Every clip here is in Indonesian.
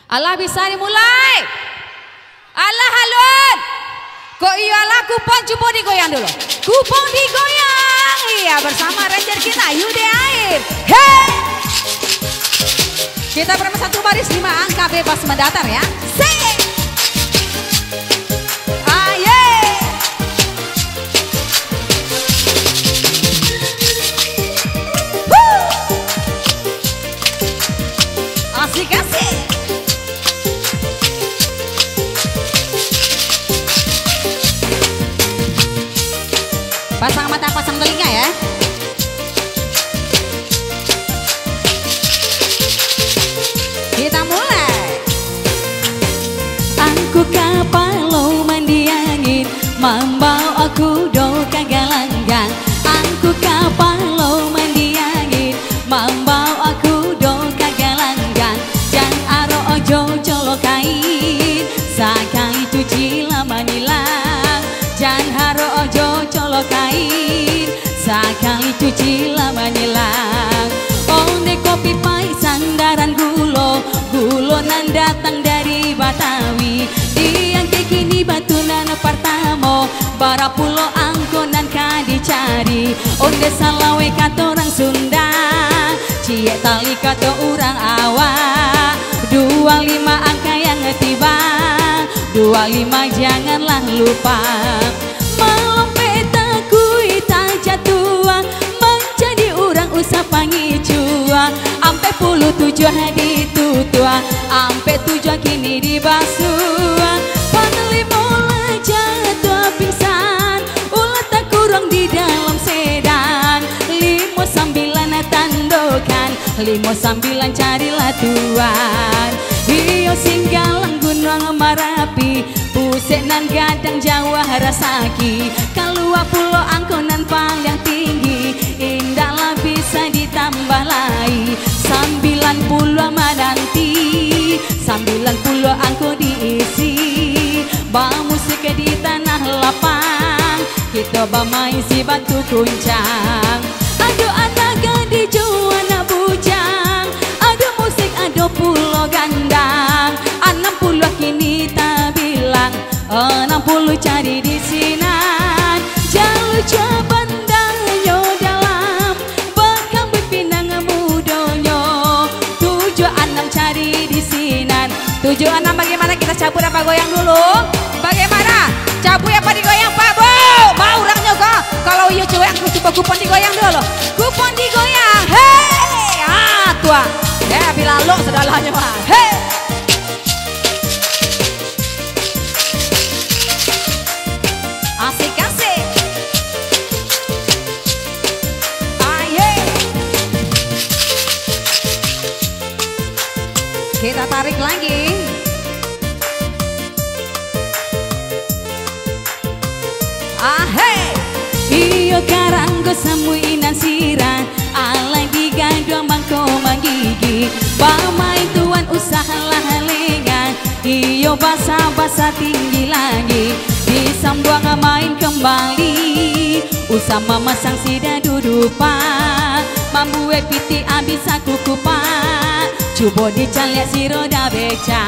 Allah bisa dimulai. Allah halun. Kok iyalah kupon coba digoyang dulu. Kupon digoyang. Iya bersama Ranger kita Yude Air. Hey. Kita bersama satu baris 5 angka bebas mendatar ya. Say. Asik-asik. Pasang mata, pasang telinga ya. Kita mulai. Aku kapalo mandi angin, membawa aku do kagalanggang. Aku kapalo mandi angin, membawa aku do kagalanggang. Jan aro ojo colokain, sakai cuci lama nilang. Jan haro ojo colokain, sakai cuci lama nilang. Onde kopi pai sandaran gulo, gulo nan datang dari Batawi. Diang kini batu nan partamo, bara pulo angkonan ka dicari. Onde salawe kata orang Sunda, cie tali kata orang awak. 25 angka yang tiba, 25 janganlah lupa. Melompet takui tak tua, menjadi orang usah pangi cua. Ampe puluh 7 hari tutua, ampe 7 kini di basua. Panglima jatuh pingsan, ulah tak kurang di dalam sedan. 59 tandokan, 59 carilah tuan. Iyo singgalang gunung Marapi, pusek nan gadang Jawa rasaki. Kalua pulau angkonan paling tinggi, indahlah bisa ditambah lagi. 90 mananti, 90 angko diisi. Ba musik di tanah lapang, kita bamai si batu kuncang. Aduh anak gadis anak bujang, aduh musik aduh pulau gandang. 60 kini tak bilang, 60 cari di sinan. Jalur bandanya dalam, bakang berpinang mudonyo. 76 cari di sinan. 76 bagaimana kita cabut apa goyang dulu? Bagaimana? Cabut apa digoyang Pak Bu? Mau orangnya kok? Kalau iya cewek aku coba kupon digoyang dulu. Kupon digoyang. Hei, ah tua. Ya bila lo sedalahnya mah. Hei. Asik-asik. Aye. Kita tarik lagi. Ahey, iyo karanggo samuinan siran, alai digandong bangko manggigi. Bamai tuan usaha lengan, iyo basa-basa tinggi lagi. Disambuang main kembali, usah memasang sida dudupa. Mambue piti abis aku kupat, coba dicaliak si roda beca.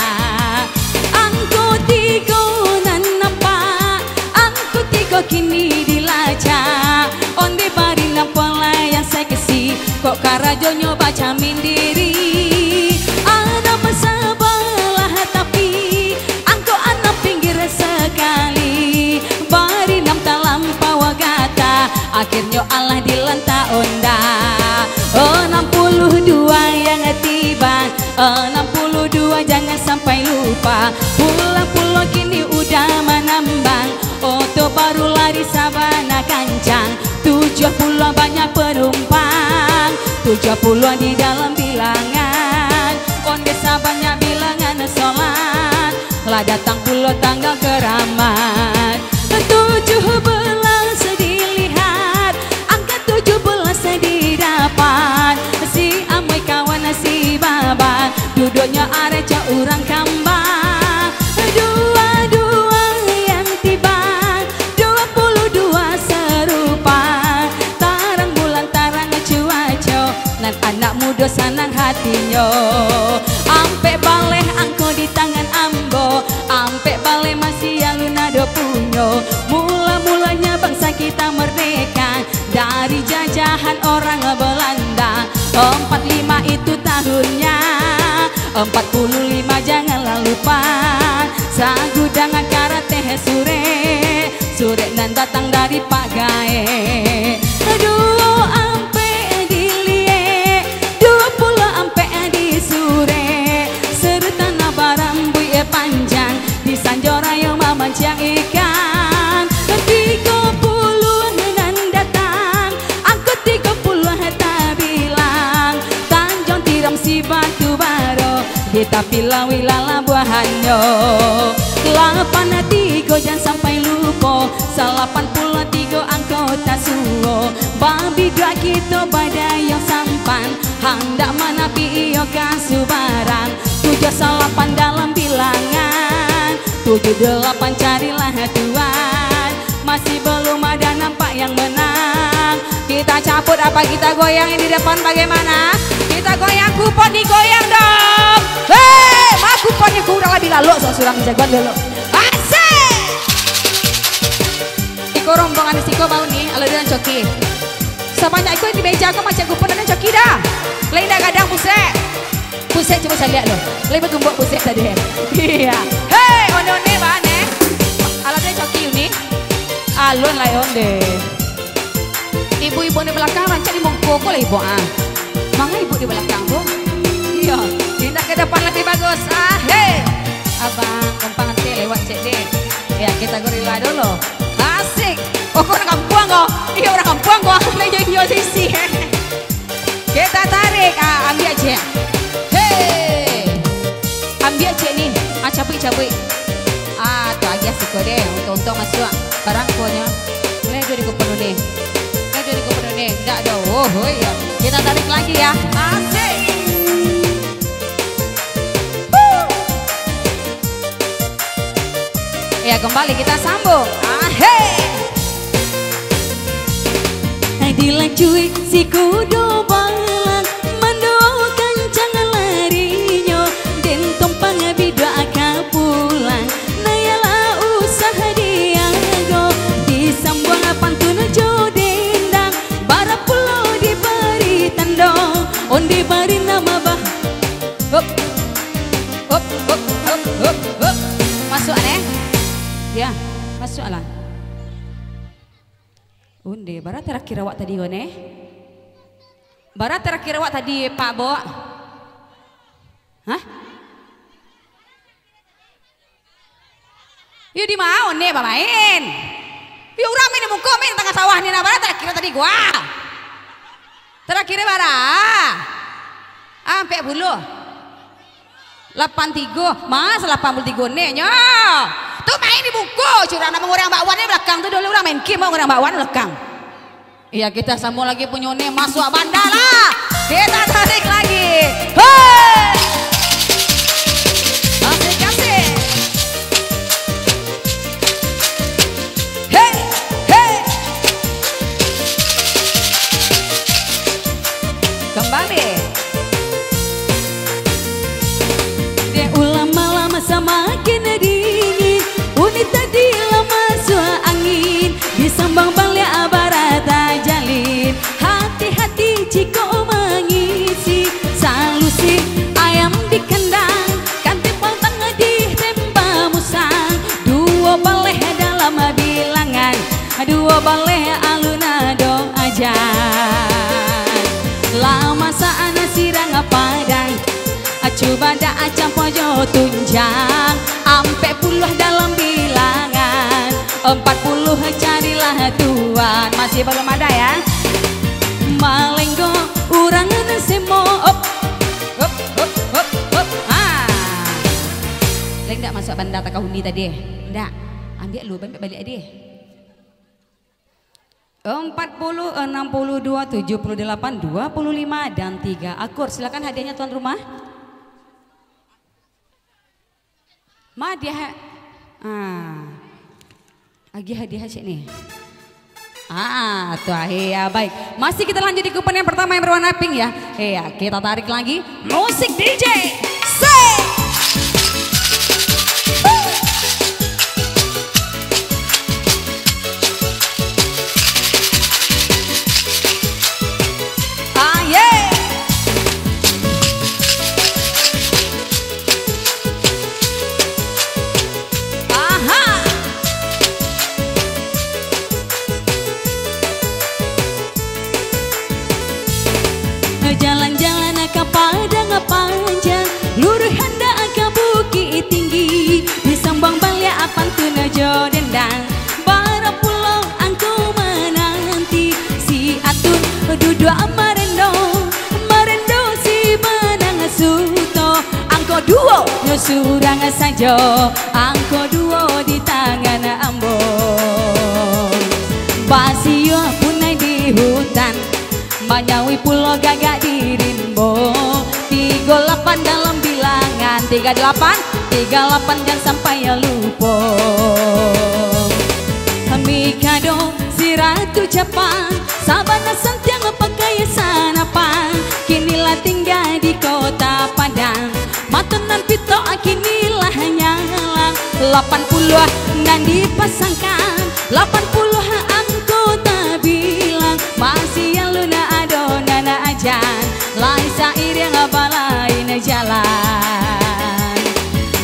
Angko tigo nan nampak, angko tigo kini dilacak. Onde bari nampola yang seksi, kok karajo nyoba camin diri. Ada masalah tapi angko anak pinggir sekali. Bari nam talampau gata, akhirnya Allah dilanta onda. 62 yang tiba, 62 jangan sampai lupa. Pulang-pulang kini udah menambang, oto baru lari sabana kancang. 70 banyak penumpang, 70 di dalam bilangan. On desa banyak bilangan sholat, lah datang pulau tanggal keramat. 17 dilihat, angka 17 didapat. Si amai kawan si baba, duduknya areca orang kambang. 22 yang tiba, 22 serupa. Tarang bulan tarang cuaca, nan anak muda sanang hatinya. Ampe baleh angko Tuhanyo. Mula-mulanya bangsa kita merdeka dari jajahan orang Belanda. 45 itu tahunnya, 45 janganlah lupa. Sagudang akara teh sure nan datang dari Pak Gae. Aduh ampe dilie, 20 ampe di sure. Serta nabaram buye panjang di sanjora yang memancang ikan. 30 nan datang, aku 30 tak bilang. Tanjung tiram si batu baro, kita pilau wilala buahanyo. 83 jangan sampai lupa, 83 anggota suo. Babi dua kita badai yang sampan, hendak menapi iyo kasubaran. 78 dalam bilangan, 78 carilah Tuhan. Masih belum ada nampak yang menang. Kita cabut apa kita goyang di depan bagaimana? Kita goyang kupon digoyang dong. Hei, mah kuponnya kurang lebih lalu surang jagoan dulu. Asik. Iko rombongan di siko bau nih, ala dan coki. Sepanjang iko di meja aku macam kupon dan coki dah. Lain dah kadang pusek. Pusek coba saya lihat loh. Lebih gembok pusek tadi. Iya. Hei, onone bane. Ala dan coki ini. Alun lah onde. Ibu-ibu di belakang rancang di mongkoko lah ibu ah. Mangga ibu di belakang bu. Iya. Pindah ke depan lebih bagus. Ah, hei. Abang, gampang nanti lewat cek deh. Ya kita gorila dulu. Asik. Oh kok orang kampung kok? Iya orang kampung kok. Lagi jadi sisi. Kita tarik. Ah, ambil aja. Hei. Ambil aja nih. Ah, cabui. Ah, tu aja sih kau deh. Untung masuk. Barang punya. Mulai dari kupon nih. Enggak ada. Oh iya. Kita tarik lagi ya. Asik. Ya kembali kita sambung. Dilanjui si kudu balang mendoakan jangan larinya den tompang bidua pulang nayalah usaha diago disambung pantun jodendang bara pulau diberi tandong on diberi nama bah hop masuk aneh ya masuk lah. Unde, barat terakhir awak tadi one? Barat terakhir awak tadi Pak Bo? Hah? Yuk di mau nih main? Yuk rame nih muka main tengah sawah nih nah barat terakhir tadi gua. Terakhir barat. Ampe bulu. 83, mas 83 nih nyo. Tuh main di buku, curang nama orang Mbak Wan di belakang tuh dulu orang main game orang Mbak Wan belakang. Iya kita sambung lagi punyone masuk bandala. Kita tarik lagi. Hei. Kasih. Hei. Kembali. Dia ulama-lama semakin dingin. Unit tadi lama suah angin disambang balik barata jalin. Hati-hati jika mengisi salusi ayam di kandang kan tempel tengah di tempa musang. Dua baleh dalam bilangan, dua baleh alunado aja. Lama saana sirang padang coba dah acam pojo tunjang ampe puluh dalam bilangan 40 carilah Tuhan. Masih belum ada ya. Malenggo urangan semo op. Leng tak masuk bandar takahuni tadi. Ndak. Ambil lu balik dia. 40, 62, 78, 25 dan 3 akur. Silakan hadiahnya tuan rumah. Ma dia lagi hadiah cek nih. Tuh ya baik. Masih kita lanjut di kupon yang pertama yang berwarna pink ya. Iya, kita tarik lagi musik DJ. duo nyusurang saja angko duo di tangan ambo basio punai di hutan manyawi pulau gagak di rimbo 38 dalam bilangan 38 jangan sampai lupa Mikado si ratu Jepang sabana santiang pakai sanapan kinilah tinggal di kota Padang matenan pito kinilah nyalang 80 nan dipasangkan 80 anggota bilang masih yang luna adonana ajan lain sair yang abalain jalan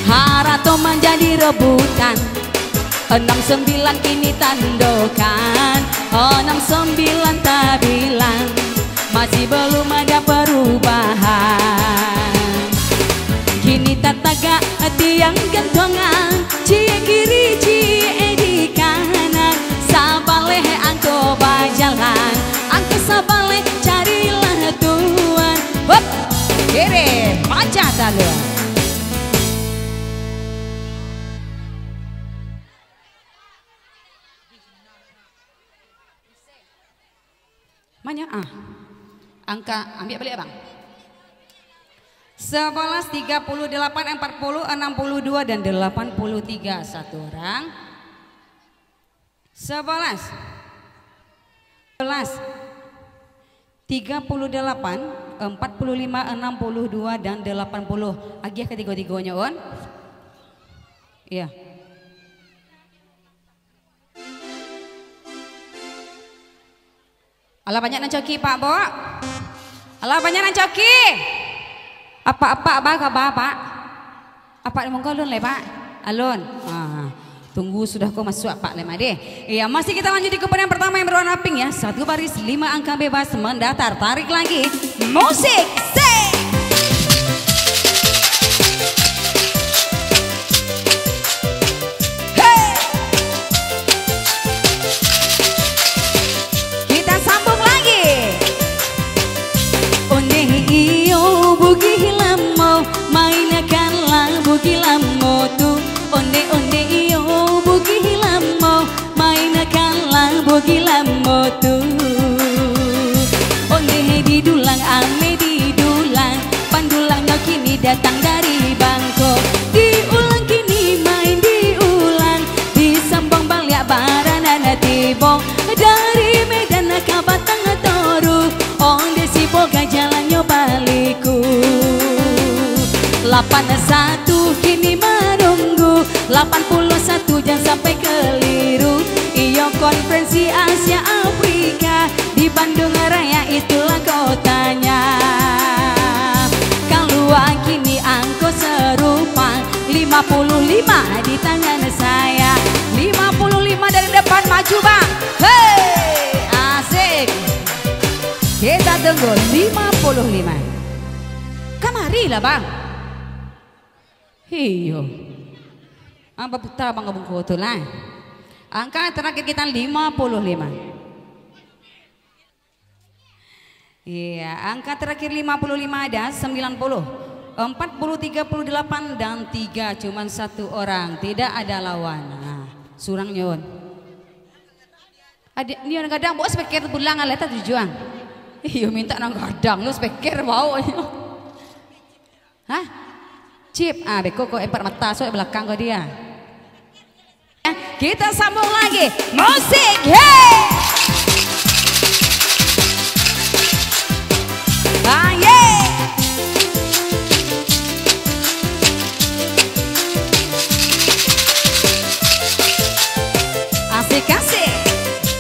harato menjadi rebutan 69 kini tandokan 69 tak bilang masih belum ada perubahan kini tak tagak tiang gantongan cie kiri cie di kanan sabaleh angko bajalan angko sabaleh carilah tuan hop kiri baca dalu Manya angka ambil balik abang 11, 38, 40, 62 dan 83 satu orang 11 38 45 62 dan 80 agia ketiga-tiganya on iya Alah banyak nancoki Pak Bo. Alah banyak nancoki. Apa-apa Pak? Apa monggo lun le Pak? Alun. Tunggu sudah kau masuk Pak Lema deh. Iya, masih kita lanjut di kepada yang pertama yang berwarna pink ya. Satu baris 5 angka bebas mendatar. Tarik lagi. Musik. Gila motu onde di dulang ame di dulang pandulangnya kini datang dari Bangkok diulang kini main diulang di Sambong Balya Baranana Tibong dari Medan ke Batang Toru onde si boga jalannya baliku 81 kini menunggu 81 jangan sampai keliru iyo konferensi Asia Afrika di Bandung Raya itulah kotanya kalau kini angko serupa 55 di tangan saya 55 dari depan maju bang hei asik kita tunggu 55 kamarilah bang iyo apa putar bang abang kotor lah angka terakhir kita 55 iya angka terakhir 55 ada 90 40 38 dan 3 cuman satu orang tidak ada lawan surang nyon ada ni orang kadang bawa speaker pulang aleta tujuan iyo minta nang kadang lu speaker bawa hah chip beko kok empat mata so belakang kau dia kita sambung lagi musik hey yeah asik-asik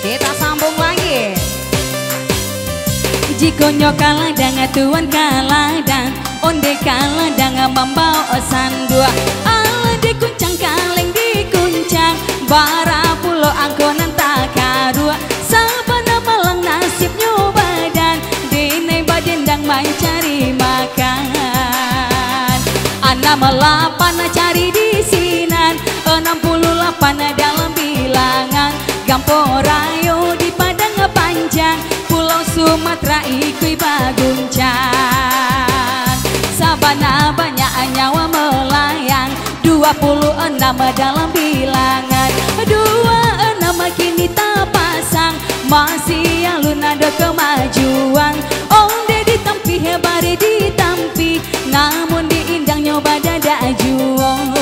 kita sambung lagi jikonyo kaladang tuan kaladang onde kaladang membawa sandua ala dikuncang kaleng dikuncang bara pulau angkonan takarua sabana malang nasib nyobadan dine badendang main cari makan anak melapan cari di sinan 68 dalam bilangan Gamporayo di Padang Panjang Pulau Sumatera ikui baguncang Mana banyak nyawa melayang 26 dalam bilangan 26 kini tak pasang masih alun ada kemajuan onde ditampi hebare ditampi namun diindang nyoba dada juang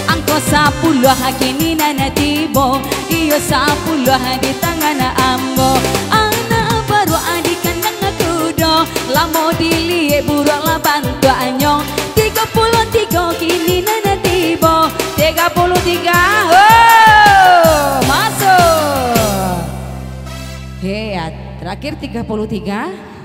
angko 10 kini nana tibo iyo 10 di tangan ambo anak baru adik kandang kudo lamo dilie buruk lah bantu anyong 33 kini nana tibo 33 masuk. Terakhir 33.